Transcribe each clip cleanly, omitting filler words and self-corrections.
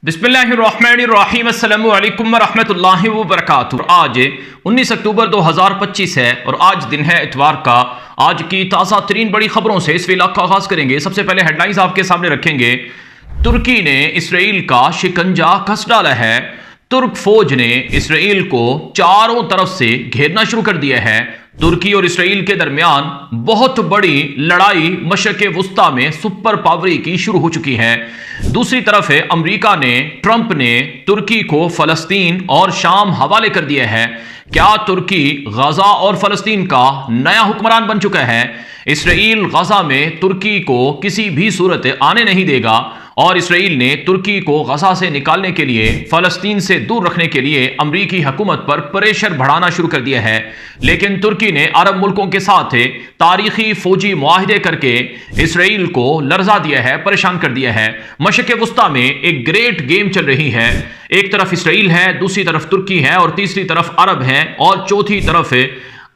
बिस्मिल्लाहिर्रहमानिर्रहीम अस्सलामु अलैकुम वरहमतुल्लाहि वबरकातुहू। आज 19 अक्टूबर 2025 है और आज दिन है इतवार का। आज की ताज़ा तरीन बड़ी खबरों से इस व्लॉग का आगाज करेंगे। सबसे पहले हेडलाइंस आपके सामने रखेंगे। तुर्की ने इसराइल का शिकंजा कस डाला है। तुर्क फौज ने इसराइल को चारों तरफ से घेरना शुरू कर दिया है। तुर्की और इसराइल के दरमियान बहुत बड़ी लड़ाई मशरिक़ वुस्ता में सुपर पावरी की शुरू हो चुकी है। दूसरी तरफ है अमेरिका ने, ट्रंप ने तुर्की को फलस्तीन और शाम हवाले कर दिया है। क्या तुर्की गजा और फलस्तीन का नया हुक्मरान बन चुका है? इसराइल गजा में तुर्की को किसी भी सूरत आने नहीं देगा और इसराइल ने तुर्की को गजा से निकालने के लिए, फलस्तीन से दूर रखने के लिए अमरीकी हुकूमत पर प्रेशर बढ़ाना शुरू कर दिया है। लेकिन तुर्की ने अरब मुल्कों के साथ तारीखी फौजी मुआहदे करके इसराइल को लर्जा दिया है, परेशान कर दिया है। मशरिक़ वुस्ता में एक ग्रेट गेम चल रही है। एक तरफ इसराइल है, दूसरी तरफ तुर्की है और तीसरी तरफ अरब है और चौथी तरफ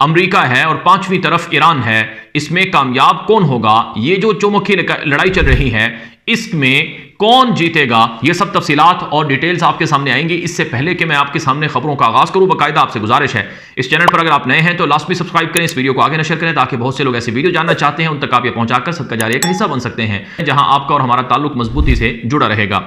अमेरिका है और पांचवी तरफ ईरान है। इसमें कामयाब कौन होगा? ये जो चौमुखी लड़ाई चल रही है, इसमें कौन जीतेगा? ये सब तफसीलात और डिटेल्स आपके सामने आएंगी। इससे पहले कि मैं आपके सामने खबरों का आगाज करूं, बाकायदा आपसे गुजारिश है, इस चैनल पर अगर आप नए हैं तो लाजमी सब्सक्राइब करें, इस वीडियो को आगे नशर करें ताकि बहुत से लोग ऐसी वीडियो जानना चाहते हैं उन तक आप ये पहुंचाकर सदका जारिया का हिस्सा बन सकते हैं, जहां आपका और हमारा ताल्लुक मजबूती से जुड़ा रहेगा।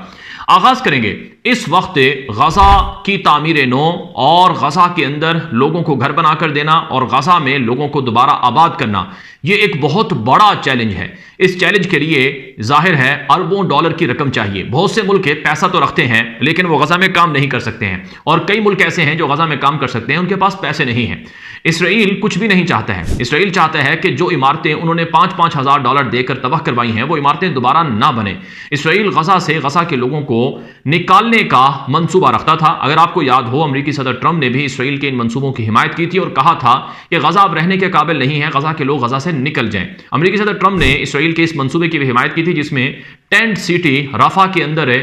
आगाज करेंगे। इस वक्त गजा की तामीर नो और गजा के अंदर लोगों को घर बनाकर देना और गजा में लोगों को दोबारा आबाद करना, यह एक बहुत बड़ा चैलेंज है। इस चैलेंज के लिए जाहिर है अरबों डॉलर की रकम चाहिए। बहुत से मुल्क पैसा तो रखते हैं लेकिन वो गजा में काम नहीं कर सकते हैं और कई मुल्क ऐसे हैं जो गजा में काम कर सकते हैं, उनके पास पैसे नहीं हैं। इसराइल कुछ भी नहीं चाहता है। इसराइल चाहता है कि जो इमारतें उन्होंने 5-5 हज़ार डॉलर देकर तबाह करवाई हैं वो इमारतें दोबारा ना बने। इसराइल गजा से, गजा के लोगों को निकालने का मंसूबा रखता था। अगर आपको याद हो, अमेरिकी सदर ट्रंप ने भी इसराइल के इन मंसूबों की हिमायत की थी और कहा था कि गजा अब रहने के काबिल नहीं है, गजा के लोग गजा से निकल जाएं। अमेरिकी सदर ट्रंप ने इसराइल के इस मंसूबे की भी हिमायत की थी जिसमें टेंट सिटी राफा के अंदर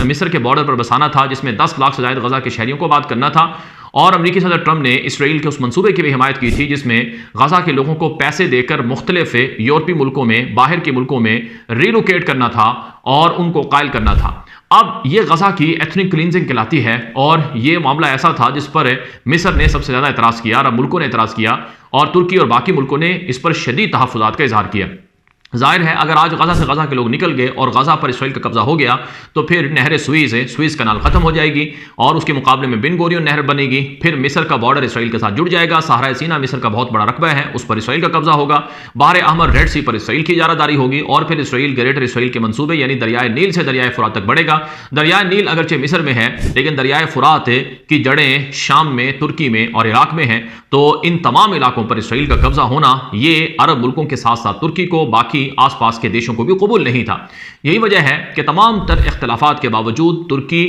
मिस्र के बॉर्डर पर बसाना था, जिसमें 10 लाख से ज्यादा गजा के शहरियों को आबाद करना था। और अमेरिकी सदर ट्रंप ने इसराइल के उस मंसूबे की भी हिमायत की थी जिसमें गजा के लोगों को पैसे देकर मुख्तलिफ यूरोपीय मुल्कों में, बाहर के मुल्कों में रिलोकेट करना था और उनको कायल करना था। अब यह गजा की एथनिक क्लींजिंग कहलाती है और यह मामला ऐसा था जिस पर मिस्र ने सबसे ज्यादा एतराज किया, अरब मुल्कों ने एतराज किया और तुर्की और बाकी मुल्कों ने इस पर शदीद तहफ़्फ़ुज़ात का इजहार किया। जाहिर है अगर आज गजा से गजा के लोग निकल गए और गजा पर इसराइल का कब्जा हो गया तो फिर नहर सुइज कनाल खत्म हो जाएगी और उसके मुकाबले में बिन गोरियन नहर बनेगी। फिर मिस्र का बॉर्डर इसराइल के साथ जुड़ जाएगा। सहारा सीना मिस्र का बहुत बड़ा रकबा है, उस पर इसराइल का कब्जा होगा। बाहर अहमर, रेड सी पर इसराइल की इजारादारी होगी और फिर इसराइल ग्रेटर इसराइल के मंसूबे यानी दरियाए नील से दरियाए फुरात तक बढ़ेगा। दरियाए नील अगरचे मिस्र में है लेकिन दरियाए फुरात की जड़ें शाम में, तुर्की में और इराक में हैं। तो इन तमाम इलाकों पर इसराइल का कब्जा होना ये अरब मुल्कों के साथ साथ तुर्की को, बाकी आसपास के देशों को भी कबूल नहीं था। यही वजह है कि तमाम तर इख्तलाफात के बावजूद तुर्की,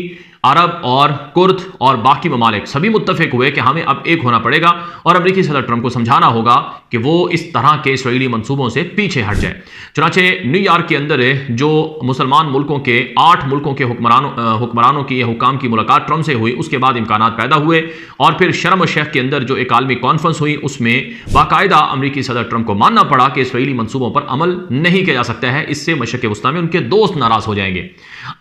अरब और कुर्द और बाकी ममालिक सभी मुत्तफिक हुए कि हमें अब एक होना पड़ेगा और अमेरिकी सदर ट्रंप को समझाना होगा कि वो इस तरह के इसराइली मंसूबों से पीछे हट जाए। चुनांचे न्यूयॉर्क के अंदर जो मुसलमान मुल्कों के 8 मुल्कों के हुक्मरानों की, हुकाम की मुलाकात ट्रंप से हुई, उसके बाद इम्कानात पैदा हुए और फिर शर्म शेख के अंदर जो एक आलमी कॉन्फ्रेंस हुई उसमें बाकायदा अमेरिकी सदर ट्रंप को मानना पड़ा कि इसराइली मंसूबों पर अमल नहीं किया जा सकता है, इससे मशरिक़ वुस्ता में उनके दोस्त नाराज हो जाएंगे।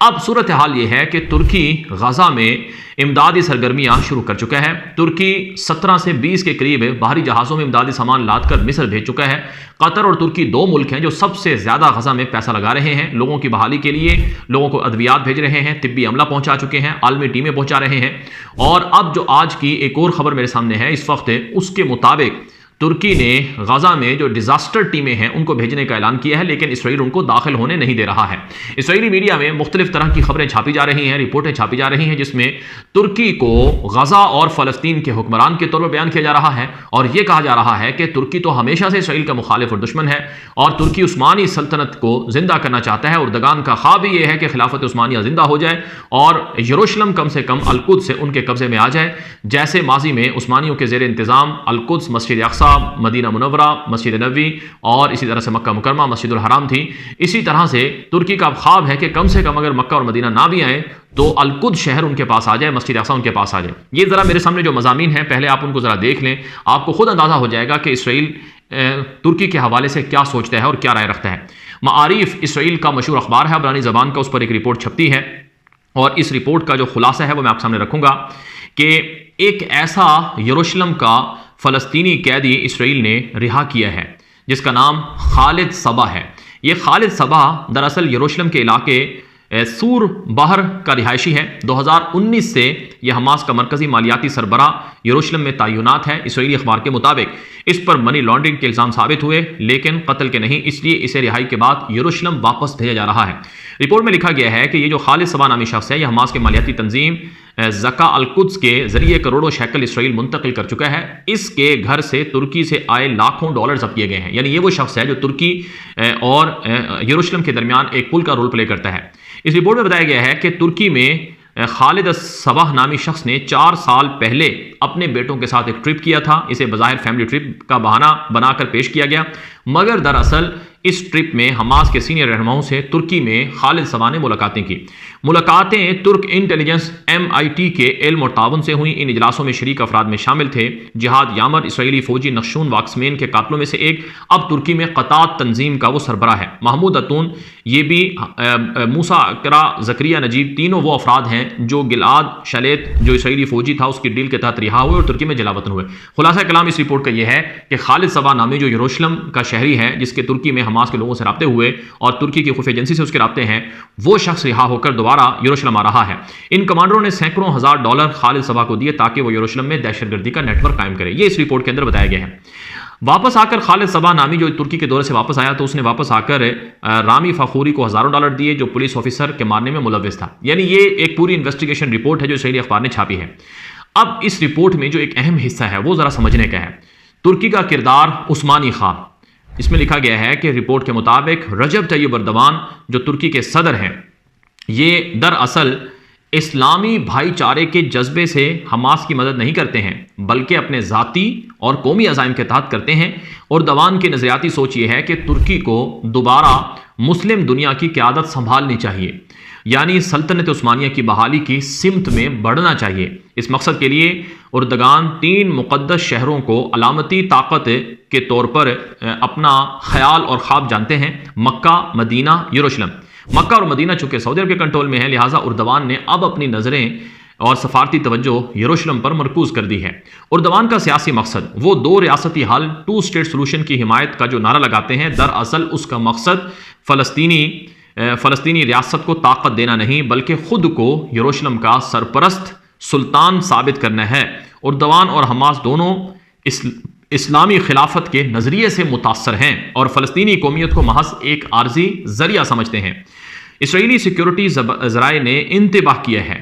अब सूरत हाल यह है कि तुर्की गजा में इमदादी सरगर्मियां शुरू कर चुका है। तुर्की 17 से 20 के करीब बाहरी जहाज़ों में इमदादी सामान लादकर मिस्र भेज चुका है। कतर और तुर्की 2 मुल्क हैं जो सबसे ज्यादा गजा में पैसा लगा रहे हैं। लोगों की बहाली के लिए लोगों को अद्वियात भेज रहे हैं, तिब्बी अमला पहुंचा चुके हैं, आलमी टीमें पहुंचा रहे हैं। और अब जो आज की एक और खबर मेरे सामने है इस वक्त, उसके मुताबिक तुर्की ने गजा में जो डिजास्टर टीमें हैं उनको भेजने का ऐलान किया है लेकिन इसराइल उनको दाखिल होने नहीं दे रहा है। इसराइली मीडिया में मुख्तलिफ तरह की खबरें छापी जा रही हैं, रिपोर्टें छापी जा रही हैं जिसमें तुर्की को गजा और फलस्तीन के हुक्मरान के तौर पर बयान किया जा रहा है और यह कहा जा रहा है कि तुर्की तो हमेशा से इसराइल का मुखालिफ और दुश्मन है और तुर्की उस्मानी सल्तनत को जिंदा करना चाहता है। उर्दगान का ख्वाब यह है कि खिलाफत उस्मानिया जिंदा हो जाए और यरूशलेम कम से कम अल-कुद्स से उनके कब्जे में आ जाए, जैसे माजी में उस्मानियों के जेर इंतजाम अल-कुद्स, मस्जिद अक्सा, मदीना मुनव्वरा, मस्जिद नबवी और इसी तरह से मक्का मुकरमा, मस्जिदुल हराम थी। इसी तरह से तुर्की का ख्वाब है कि कम से कम अगर मक्का और मदीना ना भी आए तो अल-कुद्स शहर उनके पास आ जाए, मस्जिद अक्सा उनके पास आ जाए। ये जरा मेरे सामने जो मज़ामीन हैं पहले आप उनको जरा देख लें, आपको खुद अंदाजा हो जाएगा कि इसराइल तुर्की के हवाले से क्या सोचता है और क्या राय रखता है। मारिफ इसराइल का मशहूर अखबार है, अबरानी ज़बान का, उस पर एक रिपोर्ट छपती है और इस रिपोर्ट का जो खुलासा है वो मैं आपके सामने रखूंगा कि एक ऐसा यरूशलेम का फ़लस्तीनी कैदी इसराइल ने रिहा किया है जिसका नाम खालिद सबा है। ये खालिद सबा दरअसल यरूशलेम के इलाके सूर बहर का रिहायशी है। 2019 से यह हमास का मरकजी मालियाती सरबरा यरूशलेम में तैनात है। इसराइली अखबार के मुताबिक इस पर मनी लॉन्ड्रिंग के इल्ज़ाम साबित हुए लेकिन कत्ल के नहीं, इसलिए इसे रिहाई के बाद यरूशलेम वापस भेजा जा रहा है। रिपोर्ट में लिखा गया है कि ये जो खालिद सबा नामी शख्स है, यह हमास के मालियाती तंजीम ज़का अल कुद्स के जरिए करोड़ों शैकल इसराइल मुंतकिल कर चुका है। इसके घर से तुर्की से आए लाखों डॉलर जब्त किए गए हैं। यानी ये वो शख्स है जो तुर्की और यरूशलेम के दरमियान एक पुल का रोल प्ले करता है। इस रिपोर्ट में बताया गया है कि तुर्की में खालिद सबा नामी शख्स ने 4 साल पहले अपने बेटों के साथ एक ट्रिप किया था। इसे बज़ाहिर फैमिली ट्रिप का बहाना बनाकर पेश किया गया, मगर दरअसल इस ट्रिप में हमास के सीनियर रहनुमाओं से तुर्की में खालिद सबा ने मुलाकातें की। मुलाकातें तुर्क इंटेलिजेंस MIT के इल्म और ताउन से हुई। इन इजलासों में शरीक अफराद में शामिल थे जिहाद यामर, इसराइली फौजी नक्शून वाक्समेन के कातलों में से एक, अब तुर्की में क़तात तंजीम का वो सरबरा है। महमूद अतून, ये भी मूसा अकरा, ज़करिया नजीब, तीनों वो अफराद हैं जो गिलाद शलेत जो इसराइली फौजी था उसकी डील के तहत रिहा हुए और तुर्की में जलावतन हुए। खुलासा कलाम इस रिपोर्ट का यह है कि खालिद सबा नामी जो यरूशलेम का शहरी है, जिसके तुर्की में हमास के लोगों से राब्ते हुए और तुर्की की खुफिया एजेंसी से उसके राब्ते हैं, वो शख्स रिहा होकर दोबारा यरूशलेम आ रहा है। इन कमांडरों ने सैकड़ों हजार डॉलर खालिद सबा को दिए ताकि वो यरूशलेम में दहशतगर्दी का नेटवर्क कायम करे। ये इस रिपोर्ट के अंदर बताया गया है। वापस आकर खालिद सबा नामी जो तुर्की के दौरे से वापस आया तो उसने वापस आकर रामी फखूरी को हजारों डॉलर दिए जो पुलिस ऑफिसर के मारने में मुलव्विस था। यानी ये एक पूरी इन्वेस्टिगेशन रिपोर्ट है जो इसराइली अखबार ने छापी है। अब इस रिपोर्ट में जो एक अहम हिस्सा है वो जरा समझने का है। तुर्की का किरदार उस्मानी ख्वाब। इसमें लिखा गया है कि रिपोर्ट के मुताबिक रजब तैयब एर्दोगान जो तुर्की के सदर हैं, ये दरअसल इस्लामी भाईचारे के जज्बे से हमास की मदद नहीं करते हैं बल्कि अपने ज़ाती और कौमी अज़ाइम के तहत करते हैं। और एर्दोगान की नज़रियाती सोच ये है कि तुर्की को दोबारा मुस्लिम दुनिया की क़यादत संभालनी चाहिए, यानी सल्तनत उस्मानिया की बहाली की सिमत में बढ़ना चाहिए। इस मकसद के लिए एर्दोगान 3 मुक़द्दस शहरों को अलामती ताकत के तौर पर अपना ख्याल और ख्वाब जानते हैं, मक्का, मदीना, यरूशलेम। मक्का और मदीना चूंकि सऊदी अरब के कंट्रोल में है, लिहाजा एर्दोगान ने अब अपनी नज़रें और सफारती तवज्जो यरूशलेम पर मरकूज कर दी है। एर्दोगान का सियासी मकसद वो 2 रियासती हल 2 स्टेट सोल्यूशन की हिमायत का जो नारा लगाते हैं, दरअसल उसका मकसद फ़लस्तीनी रियासत को ताकत देना नहीं बल्कि खुद को यरूशलेम का सरपरस्त सुल्तान साबित करना है। एर्दोगान और हमास दोनों इस्लामी खिलाफत के नज़रिए से मुतासर हैं और फ़लस्तीनी कौमियत को महज एक आर्जी जरिया समझते हैं। इसराइली सिक्योरिटी ज़राए ने इंतबाह किया है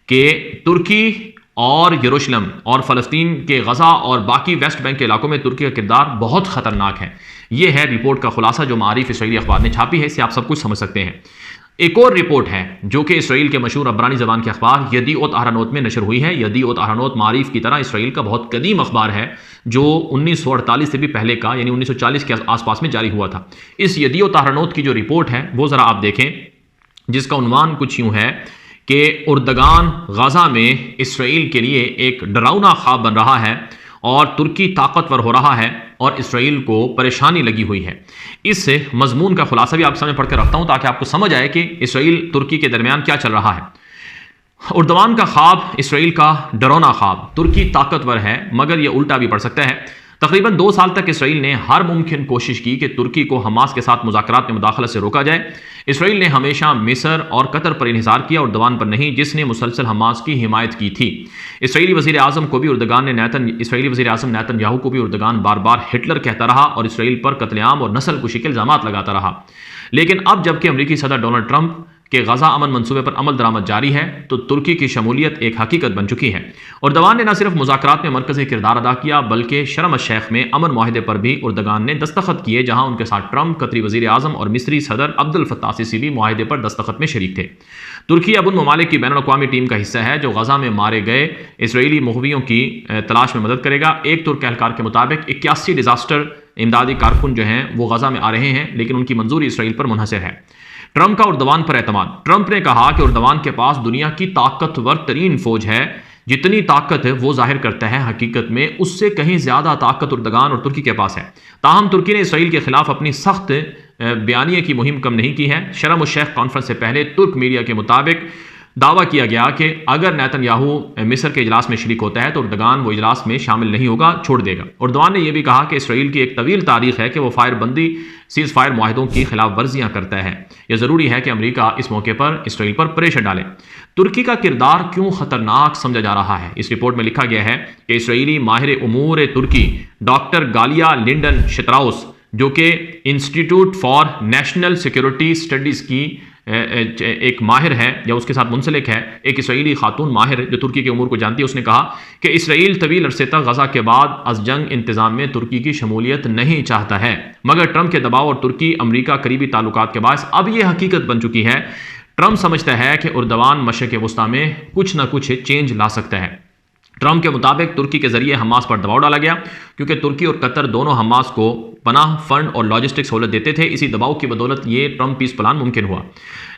कि तुर्की और यरूशलेम और फ़लस्तीन के गज़ा और बाकी वेस्ट बैंक के इलाकों में तुर्की का किरदार बहुत ख़तरनाक है। यह है रिपोर्ट का खुलासा जो मारिफ इसराइली अखबार ने छापी है। इससे आप सब कुछ समझ सकते हैं। एक और रिपोर्ट है जो कि इसराइल के मशहूर अब्रानी ज़बान के अखबार यदीओत आहरोनोत में नशर हुई है। यदीओत आहरोनोत मारिफ की तरह इसराइल का बहुत कदीम अखबार है जो 1948 से भी पहले का यानी 1940 के आसपास में जारी हुआ था। इस यदीओत आहरोनोत की जो रिपोर्ट है वो ज़रा आप देखें, जिसका उन्वान कुछ यूँ है कि एर्दोगान गाज़ा में इसराइल के लिए एक डरावना ख्वाब बन रहा है और तुर्की ताकतवर हो रहा है और इसराइल को परेशानी लगी हुई है। इस मजमून का खुलासा भी आपके सामने पढ़कर रखता हूं ताकि आपको समझ आए कि इसराइल तुर्की के दरमियान क्या चल रहा है। एर्दोगान का ख्वाब इसराइल का डरावना ख्वाब, तुर्की ताकतवर है मगर यह उल्टा भी पड़ सकता है। तकरीबन 2 साल तक इसराइल ने हर मुमकिन कोशिश की कि तुर्की को हमास के साथ मुज़ाकरात में मुदाखलत से रोका जाए। इसराइल ने हमेशा मिस्र और कतर पर इन्हिसार किया, एर्दोगान पर नहीं जिसने मुसलसल हमास की हिमायत की थी। इसराइली वज़ीर आज़म को भी इसराइली वज़ीर आज़म नेतन्याहू को भी एर्दोगान बार बार हिटलर कहता रहा और इसराइल पर कत्लेआम और नस्ल कुशी के इल्ज़ामात लगाता रहा। लेकिन अब जबकि अमरीकी सदर डोनाल्ड ट्रंप के गज़ा अमन मंसूबे पर अमल दरामद जारी है तो तुर्की की शमूलियत एक हकीकत बन चुकी है। एर्दोगान ने न सिर्फ मुज़ाकरात में मरकज़ी किरदार अदा किया बल्कि शर्म शेख में अमन माहिदे पर भी एर्दोगान ने दस्तखत किए, जहां उनके साथ ट्रंप, कतरी वज़ीर आज़म और मिस्री सदर अब्दुल फत्ताह सीसी भी माहिदे पर दस्तखत में शरीक थे। तुर्की अब उन ममालिक की बैनुल-अक़वामी टीम का हिस्सा है जो गज़ा में मारे गए इसराइली मुग़वियों की तलाश में मदद करेगा। एक तुर्क एहलकार के मुताबिक 81 डिज़ास्टर इमदादी कारकुन जो हैं वो गज़ा में आ रहे हैं, लेकिन उनकी मंजूरी इसराइल पर मुनहसर है। ट्रंप का एर्दोगान पर एतमाद। ट्रंप ने कहा कि एर्दोगान के पास दुनिया की ताकतवर तरीन फौज है, जितनी ताकत वो जाहिर करता है हकीकत में उससे कहीं ज्यादा ताकत एर्दोगान और तुर्की के पास है। ताहम तुर्की ने इसराइल के खिलाफ अपनी सख्त बयानिए की मुहिम कम नहीं की है। शर्म शेख कॉन्फ्रेंस से पहले तुर्क मीडिया के मुताबिक दावा किया गया कि अगर नेतन्याहू मिस्र के इजलास में शरीक होता है तो उर्दगान वो इजलास में शामिल नहीं होगा, छोड़ देगा। उर्दगान ने यह भी कहा कि इसराइल की एक तवील तारीख है कि वो फायरबंदी सीज फायर माहिदों की खिलाफ वर्जियां करता है। यह ज़रूरी है कि अमेरिका इस मौके पर इसराइल पर प्रेशर डाले। तुर्की का किरदार क्यों खतरनाक समझा जा रहा है? इस रिपोर्ट में लिखा गया है कि इसराइली माहिर उमूर तुर्की डॉक्टर गालिया लिंडन शत्राउस, जो कि institute for national security studies की एक माहिर है या उसके साथ मुंसलिक है, एक इसराइली खातून माहिर जो तुर्की के उमूर को जानती है, उसने कहा कि इसराइल तवील अरसे तक गजा के बाद अज जंग इंतजाम में तुर्की की शमूलियत नहीं चाहता है, मगर ट्रंप के दबाव और तुर्की अमरीका करीबी ताल्लुकात के बायस अब यह हकीकत बन चुकी है। ट्रंप समझता है कि उर्दवान मशरिक़ वस्ता में कुछ न कुछ चेंज ला सकता है। ट्रंप के मुताबिक तुर्की के जरिए हमास पर दबाव डाला गया, क्योंकि तुर्की और कतर दोनों हमास को पनाह, फंड और लॉजिस्टिक सहूलत देते थे। इसी दबाव की बदौलत ये ट्रंप पीस प्लान मुमकिन हुआ।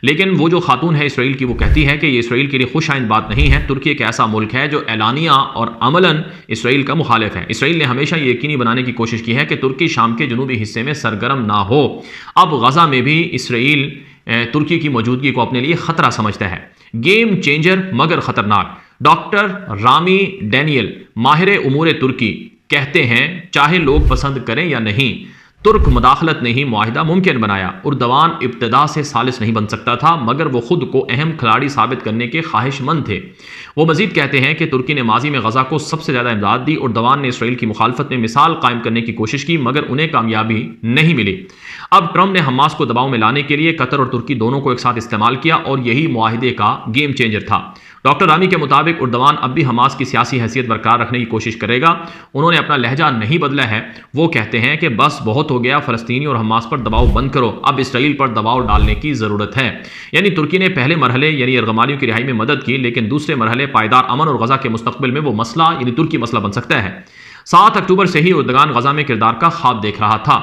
लेकिन वो जो खातून है इसराइल की, वो कहती है कि ये इसराइल के लिए खुश आइंद बात नहीं है। तुर्की एक ऐसा मुल्क है जो एलानिया और अमलन इसराइल का मुखालिफ है। इसराइल ने हमेशा ये यकीनी बनाने की कोशिश की है कि तुर्की शाम के जनूबी हिस्से में सरगर्म ना हो। अब गजा में भी इसराइल तुर्की की मौजूदगी को अपने लिए खतरा समझता है। गेम चेंजर मगर खतरनाक। डॉक्टर रामी डैनियल माहिर उमूर तुर्की कहते हैं, चाहे लोग पसंद करें या नहीं, तुर्क मुदाखलत ने ही मुआहिदा मुमकिन बनाया। उर्दवान इब्तदा से सालिस नहीं बन सकता था, मगर वो खुद को अहम खिलाड़ी साबित करने के ख्वाहिशमंद थे। वो मजीद कहते हैं कि तुर्की ने माजी में गजा को सबसे ज़्यादा इमदाद दी। उर्दवान ने इसराइल की मुखालफत में मिसाल कायम करने की कोशिश की, मगर उन्हें कामयाबी नहीं मिली। अब ट्रंप ने हमास को दबाव में लाने के लिए कतर और तुर्की दोनों को एक साथ इस्तेमाल किया और यही मुआहिदे का गेम चेंजर था। डॉक्टर रामी के मुताबिक उर्दवान अब भी हमास की सियासी हैसियत बरकरार रखने की कोशिश करेगा। उन्होंने अपना लहजा नहीं बदला है। वो कहते हैं कि बस बहुत हो गया, फ़लस्तीनी और हमास पर दबाव बंद करो, अब इसराइल पर दबाव डालने की ज़रूरत है। यानी तुर्की ने पहले मरहले यानी यरगमालियों की रिहाई में मदद की, लेकिन दूसरे मरहले पायदार अमन और गजा के मुस्तकबिल में वो मसला यानी तुर्की मसला बन सकता है। 7 अक्टूबर से ही उर्दगान गजा में किरदार का ख्वाब देख रहा था।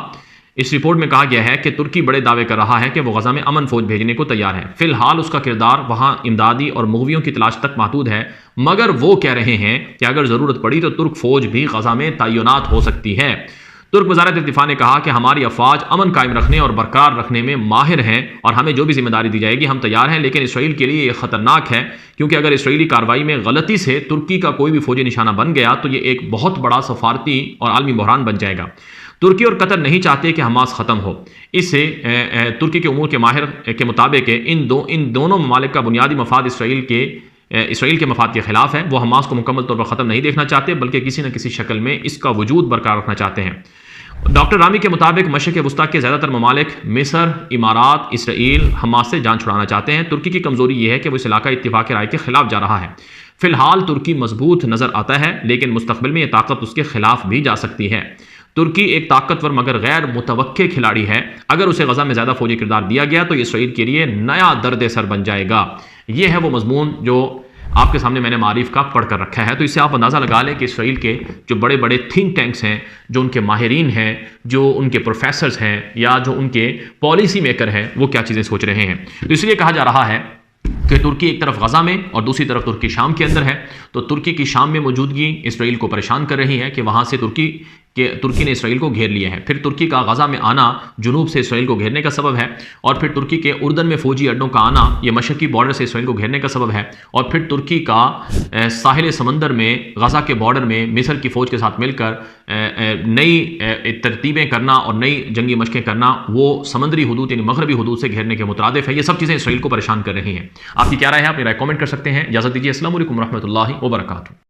इस रिपोर्ट में कहा गया है कि तुर्की बड़े दावे कर रहा है कि वो गजा में अमन फौज भेजने को तैयार है। फिलहाल उसका किरदार वहां इमदादी और मुग़वियों की तलाश तक महदूद है, मगर वो कह रहे हैं कि अगर ज़रूरत पड़ी तो तुर्क फौज भी गजा में तैनात हो सकती है। तुर्क वज़ारत दिफ़ा ने कहा कि हमारी अफवाज अमन कायम रखने और बरकरार रखने में माहिर हैं और हमें जो भी जिम्मेदारी दी जाएगी हम तैयार हैं, लेकिन इसराइल के लिए यह ख़तरनाक है, क्योंकि अगर इसराइली कार्रवाई में गलती से तुर्की का कोई भी फौजी निशाना बन गया तो ये एक बहुत बड़ा सफारती और आलमी बहरान बन जाएगा। तुर्की और कतर नहीं चाहते कि हमास ख़त्म हो। इससे तुर्की के उमूर के माहिर के मुताबिक इन दोनों ममालिक का बुनियादी मफाद इसराइल के मफाद के खिलाफ है। वो हमास को मुकम्मल तौर पर ख़त्म नहीं देखना चाहते, बल्कि किसी न किसी शक्ल में इसका वजूद बरकरार रखना चाहते हैं। डॉक्टर रामी के मुताबिक मशरिक़ वस्ता के ज़्यादातर ममालिक मिस्र, इमारात, इसराइल हमास से जान छुड़ाना चाहते हैं। तुर्की की कमज़ोरी यह है कि वो इस इलाका इत्तिफाक़ राय के खिलाफ जा रहा है। फिलहाल तुर्की मजबूत नज़र आता है, लेकिन मुस्तक़बिल में यह ताकत उसके खिलाफ भी जा सकती है। तुर्की एक ताकतवर मगर गैर मुतवक्के खिलाड़ी है। अगर उसे गजा में ज़्यादा फौजी किरदार दिया गया तो इसराइल के लिए नया दर्द सर बन जाएगा। यह है वो मजमून जो आपके सामने मैंने मारिफ का पढ़ कर रखा है। तो इससे आप अंदाज़ा लगा लें कि इसराइल के जो बड़े बड़े थिंक टैंक्स हैं, जो उनके माहिरीन हैं, जो उनके प्रोफेसर्स हैं या जो उनके पॉलिसी मेकर हैं, वो क्या चीज़ें सोच रहे हैं। तो इसलिए कहा जा रहा है कि तुर्की एक तरफ गजा में और दूसरी तरफ तुर्की शाम के अंदर है। तो तुर्की की शाम में मौजूदगी इसराइल को परेशान कर रही है कि वहाँ से तुर्की ने इसराइल को घेर लिया है। फिर तुर्की का गजा में आना जुनूब से इसराइल को घेरने का सबब है, और फिर तुर्की के उर्दन में फौजी अड्डों का आना यह मशरकी बॉर्डर से इसराइल को घेरने का सबब है, और फिर तुर्की का साहिल समंदर में गजा के बॉर्डर में मिस्र की फ़ौज के साथ मिलकर नई तरतीबें करना और नई जंगी मशकें करना, वो समंदरी हदूद यानी मगरबी हदूद से घेरने के मुतरादिफ है। ये सब चीज़ें इसराइल को परेशान कर रही हैं। आपकी क्या राय है? अपनी राय कमेंट कर सकते हैं। इजाज़त दीजिए। अस्सलाम वालेकुम रहमतुल्लाहि व बरकातुहू।